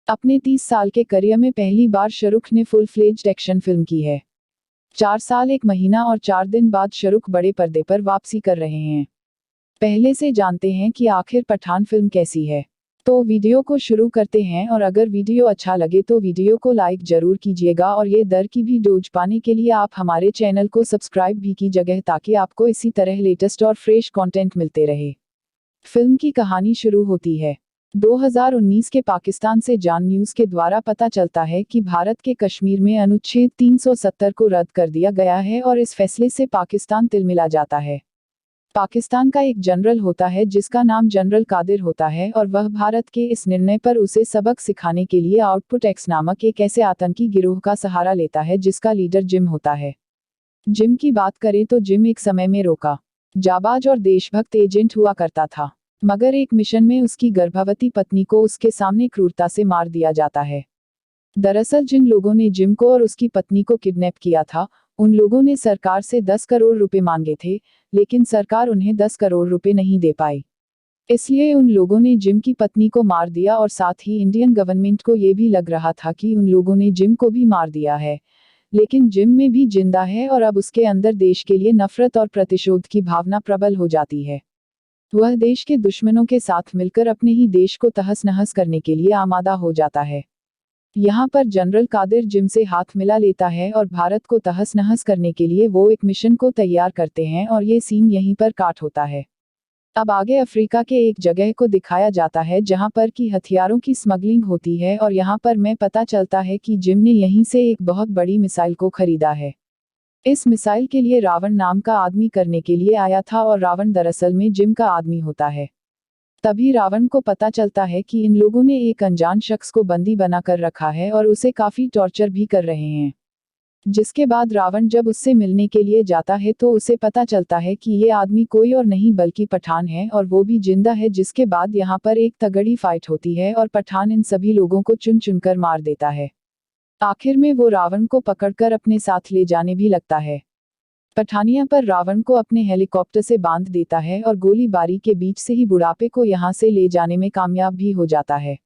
अपने 30 साल के करियर में पहली बार शाहरुख ने फुल फ्लेज्ड एक्शन फिल्म की है। 4 साल 1 महीना और 4 दिन बाद शाहरुख बड़े पर्दे पर वापसी कर रहे हैं। पहले से जानते हैं कि आखिर पठान फिल्म कैसी है। तो वीडियो को शुरू करते हैं और अगर वीडियो अच्छा लगे तो वीडियो को लाइक जरूर कीजिएगा और ये दर की भी डोज पाने के लिए आप हमारे चैनल को सब्सक्राइब भी कीजिएगा ताकि आपको इसी तरह लेटेस्ट और फ्रेश कंटेंट मिलते रहे। फिल्म की कहानी शुरू होती है 2019 के पाकिस्तान से जान न्यूज़ के द्वारा पता चलता है कि भारत के कश्मीर में अनुच्छेद 370 को रद्द कर दिया गया है और इस फैसले से पाकिस्तान तिलमिला जाता है। पाकिस्तान का एक जनरल होता है जिसका नाम जनरल कादिर होता है और वह भारत के इस निर्णय पर उसे सबक सिखाने के लिए आउटपुट एक्स नामक एक ऐसे आतंकी गिरोह का सहारा लेता है जिसका लीडर जिम होता है। जिम की बात करें तो जिम एक समय में रोका जाबाज और देशभक्त एजेंट हुआ करता था, मगर एक मिशन में उसकी गर्भवती पत्नी को उसके सामने क्रूरता से मार दिया जाता है। दरअसल जिन लोगों ने जिम को और उसकी पत्नी को किडनैप किया था, उन लोगों ने सरकार से 10 करोड़ रुपए मांगे थे, लेकिन सरकार उन्हें 10 करोड़ रुपए नहीं दे पाई। इसलिए उन लोगों ने जिम की पत्नी को मार दिया और साथ ही इंडियन गवर्नमेंट को ये भी लग रहा था कि उन लोगों ने जिम को भी मार दिया है, लेकिन जिम में भी जिंदा है और अब उसके अंदर देश के लिए नफरत और प्रतिशोध की भावना प्रबल हो जाती है। वह देश के दुश्मनों के साथ मिलकर अपने ही देश को तहस नहस करने के लिए आमादा हो जाता है। यहाँ पर जनरल कादिर जिम से हाथ मिला लेता है और भारत को तहस नहस करने के लिए वो एक मिशन को तैयार करते हैं और ये सीन यहीं पर काट होता है। अब आगे अफ्रीका के एक जगह को दिखाया जाता है जहाँ पर की हथियारों की स्मगलिंग होती है और यहाँ पर मैं पता चलता है कि जिम ने यहीं से एक बहुत बड़ी मिसाइल को खरीदा है। इस मिसाइल के लिए रावण नाम का आदमी करने के लिए आया था और रावण दरअसल में जिम का आदमी होता है। तभी रावण को पता चलता है कि इन लोगों ने एक अनजान शख्स को बंदी बनाकर रखा है और उसे काफी टॉर्चर भी कर रहे हैं। जिसके बाद रावण जब उससे मिलने के लिए जाता है तो उसे पता चलता है कि ये आदमी कोई और नहीं बल्कि पठान है और वो भी जिंदा है। जिसके बाद यहाँ पर एक तगड़ी फाइट होती है और पठान इन सभी लोगों को चुन चुनकर मार देता है। आखिर में वो रावण को पकड़कर अपने साथ ले जाने भी लगता है। पठानिया पर रावण को अपने हेलीकॉप्टर से बांध देता है और गोलीबारी के बीच से ही बुढ़ापे को यहाँ से ले जाने में कामयाब भी हो जाता है।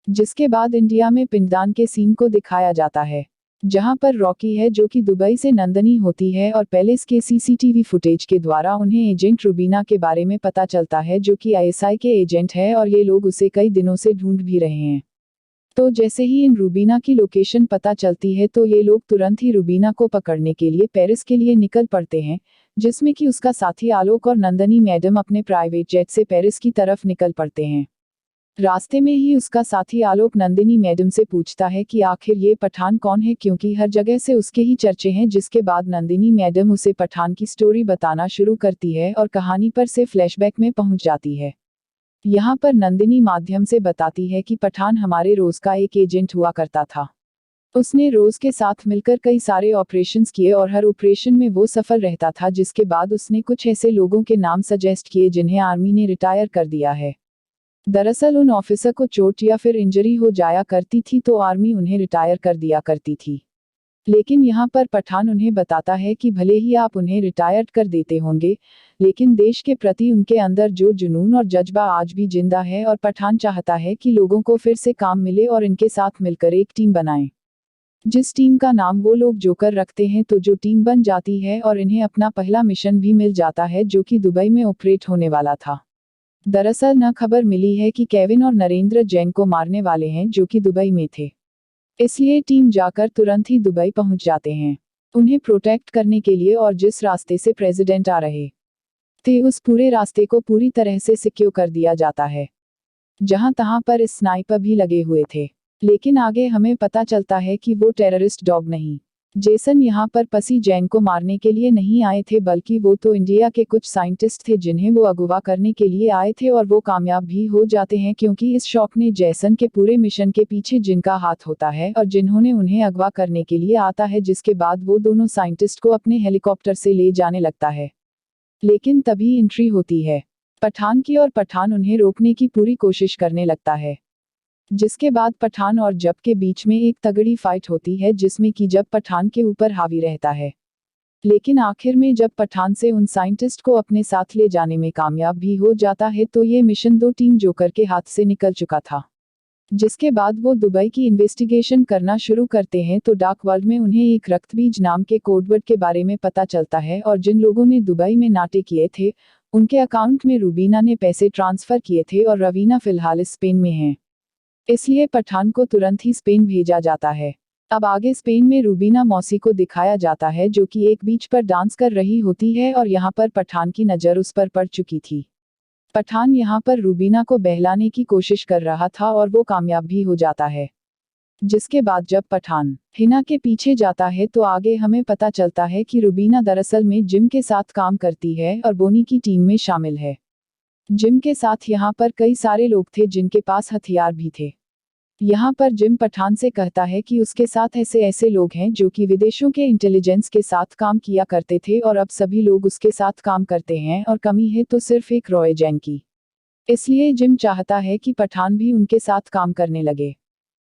जिसके बाद इंडिया में पिंडदान के सीन को दिखाया जाता है, जहां पर रॉकी है जो कि दुबई से नंदनी होती है और पैलेस के सीसीटीवी फुटेज के द्वारा उन्हें एजेंट रूबीना के बारे में पता चलता है जो कि आईएसआई के एजेंट है और ये लोग उसे कई दिनों से ढूंढ भी रहे हैं। तो जैसे ही इन रूबीना की लोकेशन पता चलती है तो ये लोग तुरंत ही रूबीना को पकड़ने के लिए पेरिस के लिए निकल पड़ते हैं, जिसमें कि उसका साथी आलोक और नंदनी मैडम अपने प्राइवेट जेट से पेरिस की तरफ निकल पड़ते हैं। रास्ते में ही उसका साथी आलोक नंदिनी मैडम से पूछता है कि आखिर ये पठान कौन है, क्योंकि हर जगह से उसके ही चर्चे हैं। जिसके बाद नंदिनी मैडम उसे पठान की स्टोरी बताना शुरू करती है और कहानी पर से फ्लैशबैक में पहुंच जाती है। यहाँ पर नंदिनी माध्यम से बताती है कि पठान हमारे रोज का एक एजेंट हुआ करता था। उसने रोज के साथ मिलकर कई सारे ऑपरेशंस किए और हर ऑपरेशन में वो सफल रहता था। जिसके बाद उसने कुछ ऐसे लोगों के नाम सजेस्ट किए जिन्हें आर्मी ने रिटायर कर दिया है। दरअसल उन ऑफिसर को चोट या फिर इंजरी हो जाया करती थी तो आर्मी उन्हें रिटायर कर दिया करती थी। लेकिन यहाँ पर पठान उन्हें बताता है कि भले ही आप उन्हें रिटायर्ड कर देते होंगे, लेकिन देश के प्रति उनके अंदर जो जुनून और जज्बा आज भी जिंदा है और पठान चाहता है कि लोगों को फिर से काम मिले और इनके साथ मिलकर एक टीम बनाएं। जिस टीम का नाम वो लोग जोकर रखते हैं, तो जो टीम बन जाती है और इन्हें अपना पहला मिशन भी मिल जाता है जो कि दुबई में ऑपरेट होने वाला था। दरअसल न खबर मिली है कि केविन और नरेंद्र जैन को मारने वाले हैं जो कि दुबई में थे, इसलिए टीम जाकर तुरंत ही दुबई पहुंच जाते हैं उन्हें प्रोटेक्ट करने के लिए। और जिस रास्ते से प्रेसिडेंट आ रहे थे उस पूरे रास्ते को पूरी तरह से सिक्योर कर दिया जाता है, जहां तहां पर स्नाइपर भी लगे हुए थे। लेकिन आगे हमें पता चलता है कि वो टेररिस्ट डॉग नहीं, जेसन यहाँ पर पसी जैन को मारने के लिए नहीं आए थे, बल्कि वो तो इंडिया के कुछ साइंटिस्ट थे जिन्हें वो अगवा करने के लिए आए थे और वो कामयाब भी हो जाते हैं, क्योंकि इस शौक ने जेसन के पूरे मिशन के पीछे जिनका हाथ होता है और जिन्होंने उन्हें अगवा करने के लिए आता है। जिसके बाद वो दोनों साइंटिस्ट को अपने हेलीकॉप्टर से ले जाने लगता है, लेकिन तभी एंट्री होती है पठान की और पठान उन्हें रोकने की पूरी कोशिश करने लगता है। जिसके बाद पठान और जब के बीच में एक तगड़ी फाइट होती है जिसमें कि जब पठान के ऊपर हावी रहता है, लेकिन आखिर में जब पठान से उन साइंटिस्ट को अपने साथ ले जाने में कामयाब भी हो जाता है तो ये मिशन दो टीम जोकर के हाथ से निकल चुका था। जिसके बाद वो दुबई की इन्वेस्टिगेशन करना शुरू करते हैं तो डार्क वर्ल्ड में उन्हें एक रक्तबीज नाम के कोडवर्ड के बारे में पता चलता है और जिन लोगों ने दुबई में नाटे किए थे उनके अकाउंट में रूबीना ने पैसे ट्रांसफर किए थे और रवीना फिलहाल स्पेन में हैं। इसलिए पठान को तुरंत ही स्पेन भेजा जाता है। अब आगे स्पेन में रूबीना मौसी को दिखाया जाता है जो कि एक बीच पर डांस कर रही होती है और यहाँ पर पठान की नज़र उस पर पड़ चुकी थी। पठान यहाँ पर रूबीना को बहलाने की कोशिश कर रहा था और वो कामयाब भी हो जाता है। जिसके बाद जब पठान हिना के पीछे जाता है तो आगे हमें पता चलता है कि रूबीना दरअसल में जिम के साथ काम करती है और बोनी की टीम में शामिल है। जिम के साथ यहाँ पर कई सारे लोग थे जिनके पास हथियार भी थे। यहाँ पर जिम पठान से कहता है कि उसके साथ ऐसे ऐसे लोग हैं जो कि विदेशों के इंटेलिजेंस के साथ काम किया करते थे और अब सभी लोग उसके साथ काम करते हैं और कमी है तो सिर्फ एक रॉय जैन की। इसलिए जिम चाहता है कि पठान भी उनके साथ काम करने लगे,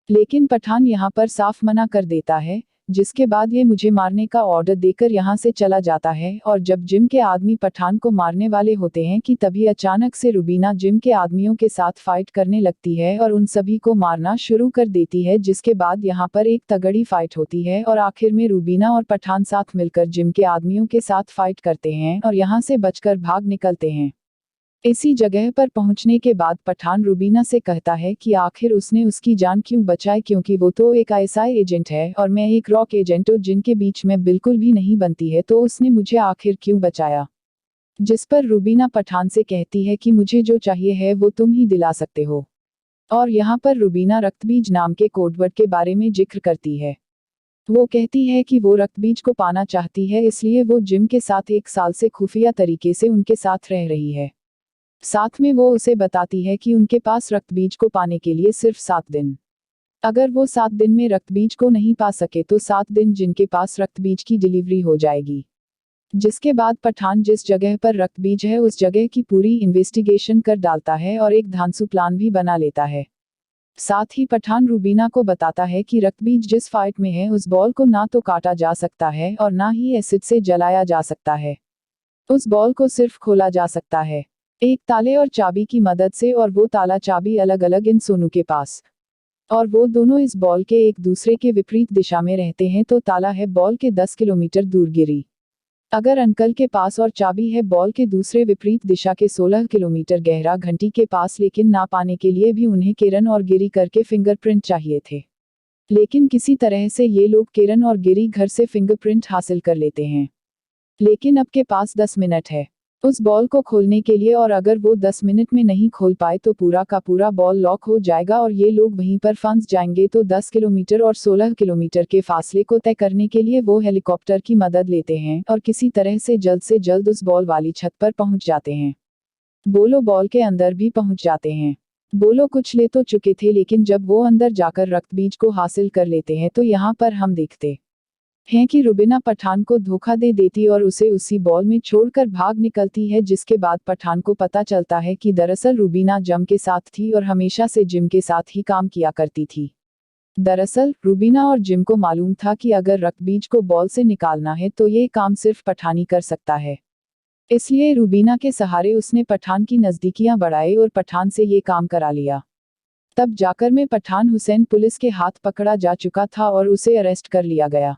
लेकिन पठान यहाँ पर साफ मना कर देता है। जिसके बाद ये मुझे मारने का ऑर्डर देकर यहाँ से चला जाता है और जब जिम के आदमी पठान को मारने वाले होते हैं कि तभी अचानक से रूबीना जिम के आदमियों के साथ फाइट करने लगती है और उन सभी को मारना शुरू कर देती है। जिसके बाद यहाँ पर एक तगड़ी फाइट होती है और आखिर में रूबीना और पठान साथ मिलकर जिम के आदमियों के साथ फाइट करते हैं और यहाँ से बचकर भाग निकलते हैं। इसी जगह पर पहुंचने के बाद पठान रूबीना से कहता है कि आखिर उसने उसकी जान क्यों बचाई क्योंकि वो तो एक आईएसआई एजेंट है और मैं एक रॉक एजेंट हूं जिनके बीच में बिल्कुल भी नहीं बनती है, तो उसने मुझे आखिर क्यों बचाया। जिस पर रूबीना पठान से कहती है कि मुझे जो चाहिए है वो तुम ही दिला सकते हो। और यहाँ पर रूबीना रक्तबीज नाम के कोडवर्ड के बारे में जिक्र करती है। वो कहती है कि वो रक्तबीज को पाना चाहती है, इसलिए वो जिम के साथ 1 साल से खुफिया तरीके से उनके साथ रह रही है। साथ में वो उसे बताती है कि उनके पास रक्तबीज को पाने के लिए सिर्फ 7 दिन। अगर वो 7 दिन में रक्तबीज को नहीं पा सके तो 7 दिन जिनके पास रक्तबीज की डिलीवरी हो जाएगी। जिसके बाद पठान जिस जगह पर रक्तबीज है उस जगह की पूरी इन्वेस्टिगेशन कर डालता है और एक धांसू प्लान भी बना लेता है। साथ ही पठान रूबीना को बताता है कि रक्तबीज जिस फाइट में है उस बॉल को ना तो काटा जा सकता है और ना ही एसिड से जलाया जा सकता है। उस बॉल को सिर्फ खोला जा सकता है एक ताले और चाबी की मदद से, और वो ताला चाबी अलग अलग इन सोनू के पास। और वो दोनों इस बॉल के एक दूसरे के विपरीत दिशा में रहते हैं, तो ताला है बॉल के 10 किलोमीटर दूर गिरी। अगर अंकल के पास और चाबी है बॉल के दूसरे विपरीत दिशा के 16 किलोमीटर गहरा घंटी के पास। लेकिन ना पाने के लिए भी उन्हें किरण और गिरी करके फिंगरप्रिंट चाहिए थे। लेकिन किसी तरह से ये लोग किरण और गिरी घर से फिंगरप्रिंट हासिल कर लेते हैं। लेकिन अब के पास 10 मिनट है उस बॉल को खोलने के लिए, और अगर वो 10 मिनट में नहीं खोल पाए तो पूरा का पूरा बॉल लॉक हो जाएगा और ये लोग वहीं पर फंस जाएंगे। तो 10 किलोमीटर और 16 किलोमीटर के फासले को तय करने के लिए वो हेलीकॉप्टर की मदद लेते हैं और किसी तरह से जल्द उस बॉल वाली छत पर पहुंच जाते हैं। बोलो बॉल के अंदर भी पहुंच जाते हैं। बोलो कुछ ले तो चुके थे, लेकिन जब वो अंदर जाकर रक्तबीज को हासिल कर लेते हैं तो यहाँ पर हम देखते हैं कि रूबीना पठान को धोखा दे देती और उसे उसी बॉल में छोड़कर भाग निकलती है। जिसके बाद पठान को पता चलता है कि दरअसल रूबीना जिम के साथ थी और हमेशा से जिम के साथ ही काम किया करती थी। दरअसल रूबीना और जिम को मालूम था कि अगर रक्तबीज को बॉल से निकालना है तो ये काम सिर्फ पठान ही कर सकता है। इसलिए रूबीना के सहारे उसने पठान की नज़दीकियां बढ़ाई और पठान से ये काम करा लिया। तब जाकर में पठान हुसैन पुलिस के हाथ पकड़ा जा चुका था और उसे अरेस्ट कर लिया गया।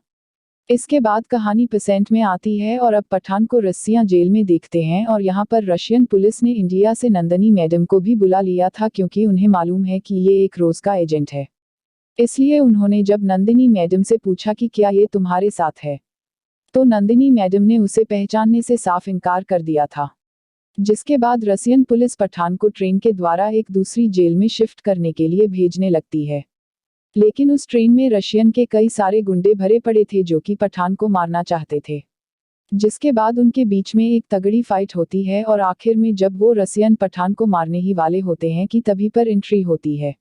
इसके बाद कहानी पेसेंट में आती है और अब पठान को रस्सियां जेल में देखते हैं और यहाँ पर रशियन पुलिस ने इंडिया से नंदिनी मैडम को भी बुला लिया था, क्योंकि उन्हें मालूम है कि ये एक रोज का एजेंट है। इसलिए उन्होंने जब नंदिनी मैडम से पूछा कि क्या ये तुम्हारे साथ है, तो नंदिनी मैडम ने उसे पहचानने से साफ इनकार कर दिया था। जिसके बाद रशियन पुलिस पठान को ट्रेन के द्वारा एक दूसरी जेल में शिफ्ट करने के लिए भेजने लगती है। लेकिन उस ट्रेन में रशियन के कई सारे गुंडे भरे पड़े थे जो कि पठान को मारना चाहते थे। जिसके बाद उनके बीच में एक तगड़ी फाइट होती है और आखिर में जब वो रसियन पठान को मारने ही वाले होते हैं कि तभी पर एंट्री होती है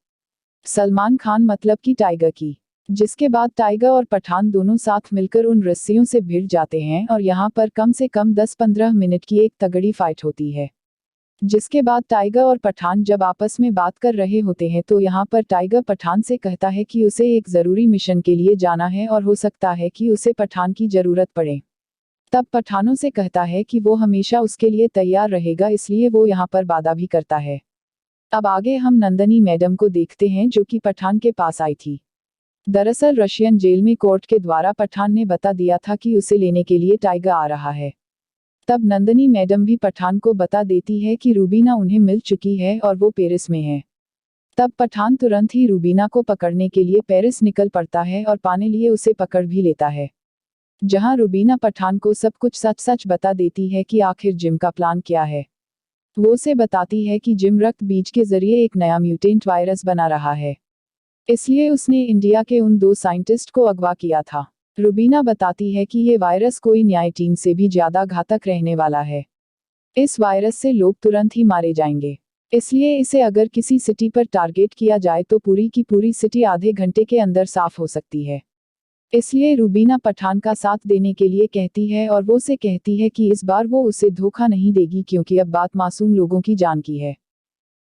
सलमान खान मतलब कि टाइगर की। जिसके बाद टाइगर और पठान दोनों साथ मिलकर उन रस्सियों से भिड़ जाते हैं और यहाँ पर कम से कम 10-15 मिनट की एक तगड़ी फाइट होती है। जिसके बाद टाइगर और पठान जब आपस में बात कर रहे होते हैं तो यहाँ पर टाइगर पठान से कहता है कि उसे एक ज़रूरी मिशन के लिए जाना है और हो सकता है कि उसे पठान की ज़रूरत पड़े। तब पठानों से कहता है कि वो हमेशा उसके लिए तैयार रहेगा, इसलिए वो यहाँ पर वादा भी करता है। अब आगे हम नंदनी मैडम को देखते हैं जो कि पठान के पास आई थी। दरअसल रशियन जेल में कोर्ट के द्वारा पठान ने बता दिया था कि उसे लेने के लिए टाइगर आ रहा है। तब नंदनी मैडम भी पठान को बता देती है कि रूबीना उन्हें मिल चुकी है और वो पेरिस में है। तब पठान तुरंत ही रूबीना को पकड़ने के लिए पेरिस निकल पड़ता है और पाने लिए उसे पकड़ भी लेता है, जहां रूबीना पठान को सब कुछ सच सच बता देती है कि आखिर जिम का प्लान क्या है। वो उसे बताती है कि जिम रक्त बीज के जरिए एक नया म्यूटेंट वायरस बना रहा है, इसलिए उसने इंडिया के उन 2 साइंटिस्ट को अगवा किया था। रूबीना बताती है कि ये वायरस कोई न्याय टीम से भी ज्यादा घातक रहने वाला है। इस वायरस से लोग तुरंत ही मारे जाएंगे, इसलिए इसे अगर किसी सिटी पर टारगेट किया जाए तो पूरी की पूरी सिटी आधे घंटे के अंदर साफ हो सकती है। इसलिए रूबीना पठान का साथ देने के लिए कहती है और वो से कहती है कि इस बार वो उसे धोखा नहीं देगी क्योंकि अब बात मासूम लोगों की जान की है।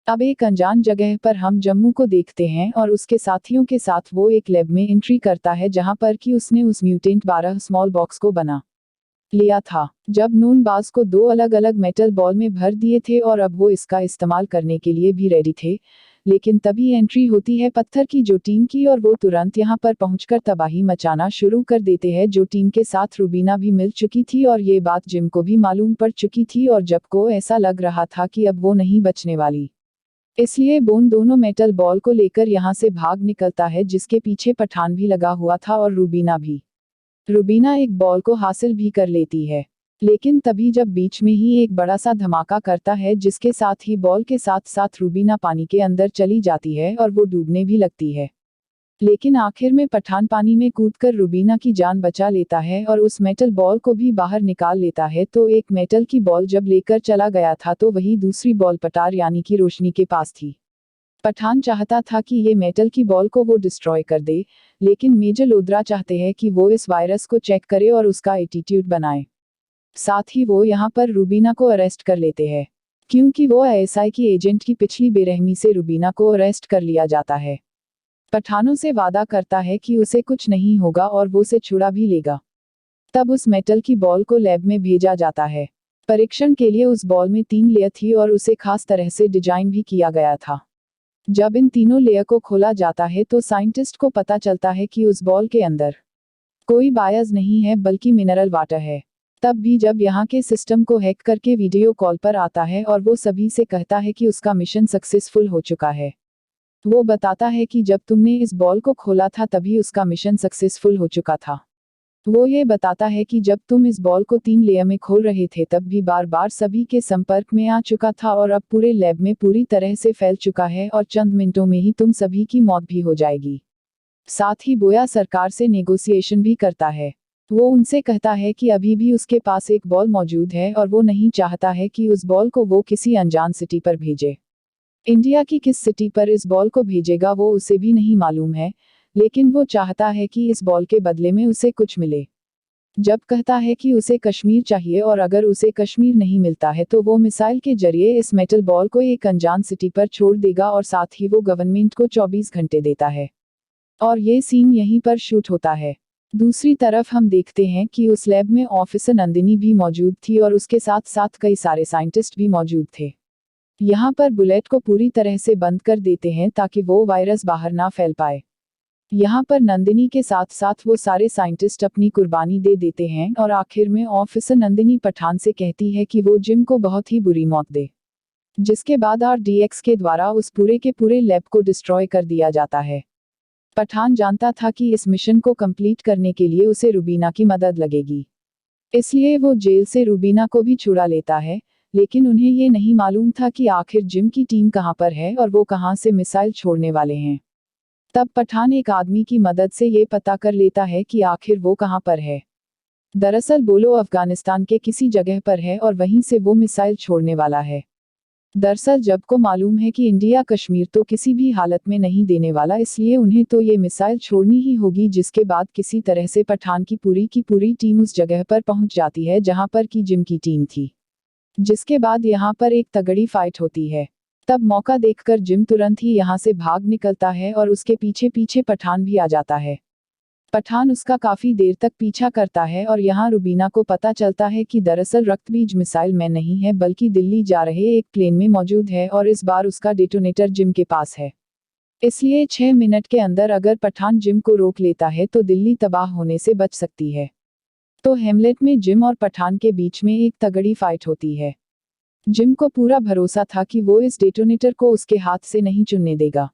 अब एक अनजान जगह पर हम जम्मू को देखते हैं और उसके साथियों के साथ वो एक लैब में एंट्री करता है जहां पर कि उसने उस म्यूटेंट 12 स्मॉल बॉक्स को बना लिया था। जब नूनबाज को 2 अलग अलग मेटल बॉल में भर दिए थे और अब वो इसका इस्तेमाल करने के लिए भी रेडी थे, लेकिन तभी एंट्री होती है पत्थर की जो टीम की और वो तुरंत यहाँ पर पहुंचकर तबाही मचाना शुरू कर देते हैं। जो टीम के साथ रूबीना भी मिल चुकी थी और ये बात जिम को भी मालूम पड़ चुकी थी और जब को ऐसा लग रहा था कि अब वो नहीं बचने वाली, इसलिए बोन दोनों मेटल बॉल को लेकर यहाँ से भाग निकलता है, जिसके पीछे पठान भी लगा हुआ था और रूबीना भी। रूबीना एक बॉल को हासिल भी कर लेती है, लेकिन तभी जब बीच में ही एक बड़ा सा धमाका करता है जिसके साथ ही बॉल के साथ साथ रूबीना पानी के अंदर चली जाती है और वो डूबने भी लगती है। लेकिन आखिर में पठान पानी में कूदकर रूबीना की जान बचा लेता है और उस मेटल बॉल को भी बाहर निकाल लेता है। तो एक मेटल की बॉल जब लेकर चला गया था तो वही दूसरी बॉल पटार यानी कि रोशनी के पास थी। पठान चाहता था कि ये मेटल की बॉल को वो डिस्ट्रॉय कर दे, लेकिन मेजर लोद्रा चाहते हैं कि वो इस वायरस को चेक करे और उसका एटीट्यूड बनाए। साथ ही वो यहाँ पर रूबीना को अरेस्ट कर लेते हैं, क्योंकि वो आईएसआई की एजेंट की पिछली बेरहमी से रूबीना को अरेस्ट कर लिया जाता है। पठानों से वादा करता है कि उसे कुछ नहीं होगा और वो उसे छुड़ा भी लेगा। तब उस मेटल की बॉल को लैब में भेजा जाता है परीक्षण के लिए। उस बॉल में 3 लेयर थी और उसे खास तरह से डिजाइन भी किया गया था। जब इन तीनों लेयर को खोला जाता है तो साइंटिस्ट को पता चलता है कि उस बॉल के अंदर कोई बायस नहीं है बल्कि मिनरल वाटर है। तब भी जब यहाँ के सिस्टम को हैक करके वीडियो कॉल पर आता है और वो सभी से कहता है कि उसका मिशन सक्सेसफुल हो चुका है। वो बताता है कि जब तुमने इस बॉल को खोला था तभी उसका मिशन सक्सेसफुल हो चुका था। वो ये बताता है कि जब तुम इस बॉल को 3 लेयर में खोल रहे थे तब भी बार बार सभी के संपर्क में आ चुका था और अब पूरे लैब में पूरी तरह से फैल चुका है और चंद मिनटों में ही तुम सभी की मौत भी हो जाएगी। साथ ही बोया सरकार से नेगोशिएशन भी करता है। वो उनसे कहता है कि अभी भी उसके पास एक बॉल मौजूद है और वो नहीं चाहता है कि उस बॉल को वो किसी अनजान सिटी पर भेजे। इंडिया की किस सिटी पर इस बॉल को भेजेगा वो उसे भी नहीं मालूम है, लेकिन वो चाहता है कि इस बॉल के बदले में उसे कुछ मिले। जब कहता है कि उसे कश्मीर चाहिए और अगर उसे कश्मीर नहीं मिलता है तो वो मिसाइल के जरिए इस मेटल बॉल को एक अनजान सिटी पर छोड़ देगा और साथ ही वो गवर्नमेंट को 24 घंटे देता है। और ये सीन यहीं पर शूट होता है। दूसरी तरफ हम देखते हैं कि उस लैब में ऑफिसर नंदिनी भी मौजूद थी और उसके साथ साथ कई सारे साइंटिस्ट भी मौजूद थे। यहाँ पर बुलेट को पूरी तरह से बंद कर देते हैं ताकि वो वायरस बाहर ना फैल पाए। यहाँ पर नंदिनी के साथ साथ वो सारे साइंटिस्ट अपनी कुर्बानी दे देते हैं और आखिर में ऑफिसर नंदिनी पठान से कहती है कि वो जिम को बहुत ही बुरी मौत दे, जिसके बाद RDX के द्वारा उस पूरे के पूरे लैब को डिस्ट्रॉय कर दिया जाता है। पठान जानता था कि इस मिशन को कंप्लीट करने के लिए उसे रूबीना की मदद लगेगी, इसलिए वो जेल से रूबीना को भी छुड़ा लेता है, लेकिन उन्हें ये नहीं मालूम था कि आखिर जिम की टीम कहाँ पर है और वो कहाँ से मिसाइल छोड़ने वाले हैं। तब पठान एक आदमी की मदद से ये पता कर लेता है कि आखिर वो कहाँ पर है। दरअसल बोलो अफगानिस्तान के किसी जगह पर है और वहीं से वो मिसाइल छोड़ने वाला है। दरअसल जब को मालूम है कि इंडिया कश्मीर तो किसी भी हालत में नहीं देने वाला, इसलिए उन्हें तो ये मिसाइल छोड़नी ही होगी। जिसके बाद किसी तरह से पठान की पूरी टीम उस जगह पर पहुंच जाती है जहां पर की जिम की टीम थी। जिसके बाद यहाँ पर एक तगड़ी फाइट होती है। तब मौका देखकर जिम तुरंत ही यहाँ से भाग निकलता है और उसके पीछे पीछे पठान भी आ जाता है। पठान उसका काफी देर तक पीछा करता है और यहाँ रुबीना को पता चलता है कि दरअसल रक्तबीज मिसाइल में नहीं है बल्कि दिल्ली जा रहे एक प्लेन में मौजूद है और इस बार उसका डेटोनेटर जिम के पास है। इसलिए 6 मिनट के अंदर अगर पठान जिम को रोक लेता है तो दिल्ली तबाह होने से बच सकती है। तो हेमलेट में जिम और पठान के बीच में एक तगड़ी फाइट होती है। जिम को पूरा भरोसा था कि वो इस डेटोनेटर को उसके हाथ से नहीं चुनने देगा,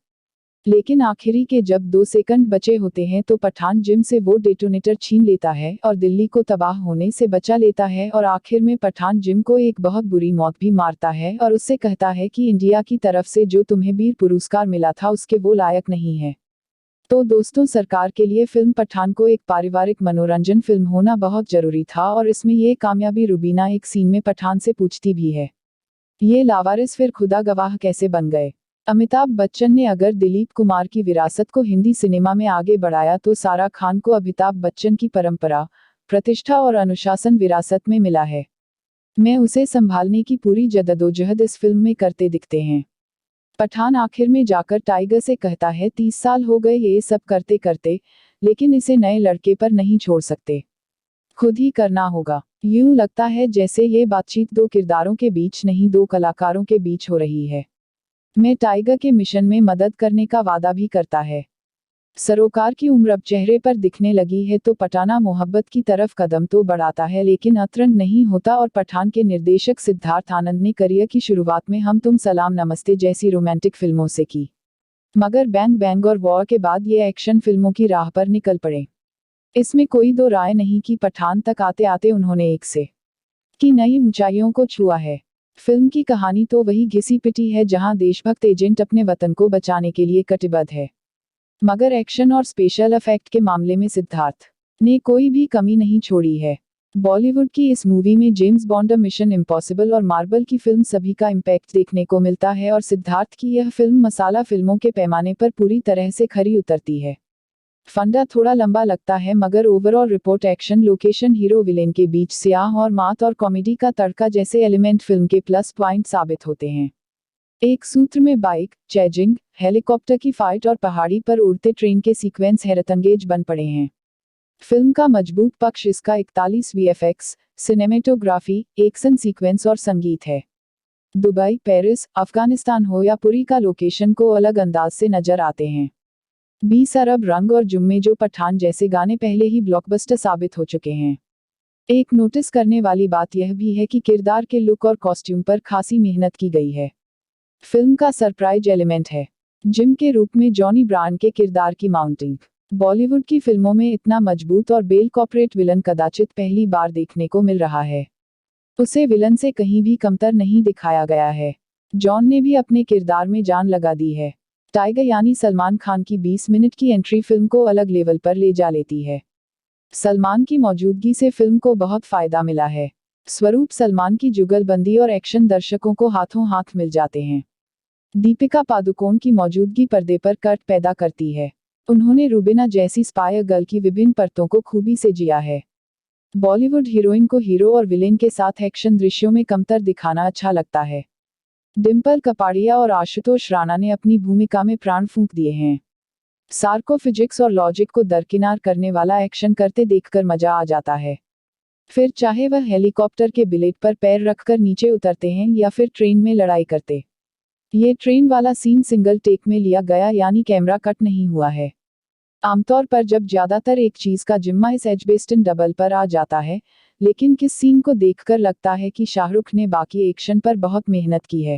लेकिन आखिरी के जब 2 सेकंड बचे होते हैं तो पठान जिम से वो डेटोनेटर छीन लेता है और दिल्ली को तबाह होने से बचा लेता है और आखिर में पठान जिम को एक बहुत बुरी मौत भी मारता है और उससे कहता है कि इंडिया की तरफ से जो तुम्हें वीर पुरस्कार मिला था उसके वो लायक नहीं है। तो दोस्तों, सरकार के लिए फिल्म पठान को एक पारिवारिक मनोरंजन फिल्म होना बहुत जरूरी था और इसमें ये कामयाबी रुबीना एक सीन में पठान से पूछती भी है, ये लावारिस फिर खुदा गवाह कैसे बन गए। अमिताभ बच्चन ने अगर दिलीप कुमार की विरासत को हिंदी सिनेमा में आगे बढ़ाया तो सारा खान को अमिताभ बच्चन की परंपरा, प्रतिष्ठा और अनुशासन विरासत में मिला है। मैं उसे संभालने की पूरी जद्दोजहद इस फिल्म में करते दिखते हैं। पठान आखिर में जाकर टाइगर से कहता है 30 साल हो गए ये सब करते करते, लेकिन इसे नए लड़के पर नहीं छोड़ सकते, खुद ही करना होगा। यूं लगता है जैसे ये बातचीत 2 किरदारों के बीच नहीं 2 कलाकारों के बीच हो रही है। मैं टाइगर के मिशन में मदद करने का वादा भी करता है। सरोकार की उम्र अब चेहरे पर दिखने लगी है तो पठाना मोहब्बत की तरफ कदम तो बढ़ाता है लेकिन अतरंग नहीं होता और पठान के निर्देशक सिद्धार्थ आनंद ने करियर की शुरुआत में हम तुम सलाम नमस्ते जैसी रोमांटिक फिल्मों से की, मगर बैंग बैंग और वॉर के बाद ये एक्शन फिल्मों की राह पर निकल पड़े। इसमें कोई दो राय नहीं कि पठान तक आते आते उन्होंने एक से की नई ऊंचाइयों को छुआ है। फिल्म की कहानी तो वही घिसी पिटी है जहां देशभक्त एजेंट अपने वतन को बचाने के लिए कटिबद्ध है, मगर एक्शन और स्पेशल इफेक्ट के मामले में सिद्धार्थ ने कोई भी कमी नहीं छोड़ी है। बॉलीवुड की इस मूवी में जेम्स बॉन्ड, मिशन इम्पॉसिबल और मार्वल की फिल्म सभी का इम्पैक्ट देखने को मिलता है और सिद्धार्थ की यह फिल्म मसाला फिल्मों के पैमाने पर पूरी तरह से खरी उतरती है। फंडा थोड़ा लंबा लगता है मगर overall report, action, location, hero villain के बीच स्याह और मात और कॉमेडी का तड़का जैसे एलिमेंट फिल्म के प्लस पॉइंट साबित होते हैं। एक सूत्र में बाइक चेजिंग, हेलीकॉप्टर की फाइट और पहाड़ी पर उड़ते ट्रेन के सीक्वेंस हैरतअंगेज बन पड़े हैं। फिल्म का मजबूत पक्ष इसका 41 वीएफएक्स, सिनेमेटोग्राफी, एक्शन सीक्वेंस और संगीत है। दुबई, पेरिस, अफगानिस्तान हो या पुरी का लोकेशन को अलग अंदाज से नजर आते हैं। 20 अरब रंग और जुम्मे जो पठान जैसे गाने पहले ही ब्लॉकबस्टर साबित हो चुके हैं। एक नोटिस करने वाली बात यह भी है कि किरदार के लुक और कॉस्ट्यूम पर खासी मेहनत की गई है। फिल्म का सरप्राइज एलिमेंट है जिम के रूप में जॉनी ब्रांड के किरदार की माउंटिंग। बॉलीवुड की फिल्मों में इतना मजबूत और बेल कॉर्पोरेट विलन कदाचित पहली बार देखने को मिल रहा है। उसे विलन से कहीं भी कमतर नहीं दिखाया गया है। जॉन ने भी अपने किरदार में जान लगा दी है। टाइगर यानी सलमान खान की 20 मिनट की एंट्री फिल्म को अलग लेवल पर ले जा लेती है। सलमान की मौजूदगी से फिल्म को बहुत फायदा मिला है। स्वरूप सलमान की जुगलबंदी और एक्शन दर्शकों को हाथों हाथ मिल जाते हैं। दीपिका पादुकोण की मौजूदगी पर्दे पर कट पैदा करती है। उन्होंने रुबीना जैसी स्पाई गर्ल की विभिन्न परतों को खूबी से जिया है। बॉलीवुड हीरोइन को हीरो और विलेन के साथ एक्शन दृश्यों में कमतर दिखाना अच्छा लगता है। डिम्पल कपाड़िया और आशुतोष राणा ने अपनी भूमिका में प्राण फूंक दिए हैं। सार्कोफिजिक्स और लॉजिक को दरकिनार करने वाला एक्शन करते देखकर मजा आ जाता है। फिर चाहे वह हेलीकॉप्टर के ब्लेड पर पैर रखकर नीचे उतरते हैं या फिर ट्रेन में लड़ाई करते। ये ट्रेन वाला सीन सिंगल टेक में लिया गया यानी कैमरा कट नहीं हुआ है। आमतौर पर जब ज्यादातर एक चीज का जिम्मा इस एजबेस्टन डबल पर आ जाता है, लेकिन किस सीन को देखकर लगता है कि शाहरुख ने बाकी एक्शन पर बहुत मेहनत की है।